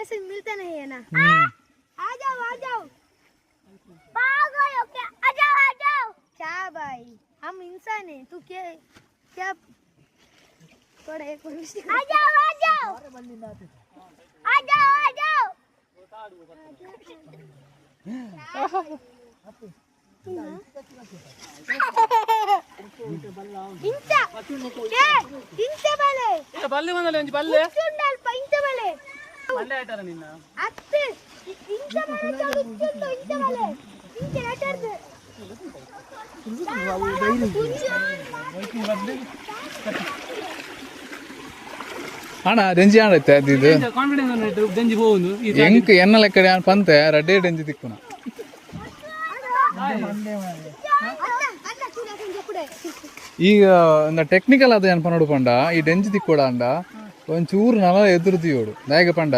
पैसे मिलते नहीं है ना। आ जाओ ओके आ जाओ। क्या भाई हम इंसान हैं, तू क्या क्या थोड़ा एक मिनट आ जाओ ఇంత బల్లే బల్లే బల్లే కూర్చుండాలి ఇంత బల్లే బల్లే ఆటారా నిన్న అత్తే ఇంత బల్లే చదువుతుందో ఇంత బల్లే ఇంత లెటర్స్ ಅಣ್ಣ ಡೆಂಜಿ ಆಡೈತೆ ಇದು ಕಾನ್ಫಿಡೆನ್ಸ್ ಡೆಂಜಿ ಹೋಗುದು ಎಂಕ್ ಎನ್ನ ಲೆಕ್ಕ ಪಂತೆ ರಡ್ಡೆ ಡೆಂಜಿ ತಿಕ್ಕುನ ಈಗ ಟೆಕ್ನಿಕಲ್ ಅದು ಏನು ಪನ್ನೋಡು ಪಂಡ ಈ ಡೆಂಜಿ ತಿಕ್ಕೋಡ ಅಂಡ ಒಂಚೂರು ನಲ ಎದುರುದಿಯೋಡು ದಾಯಗ ಪಂಡ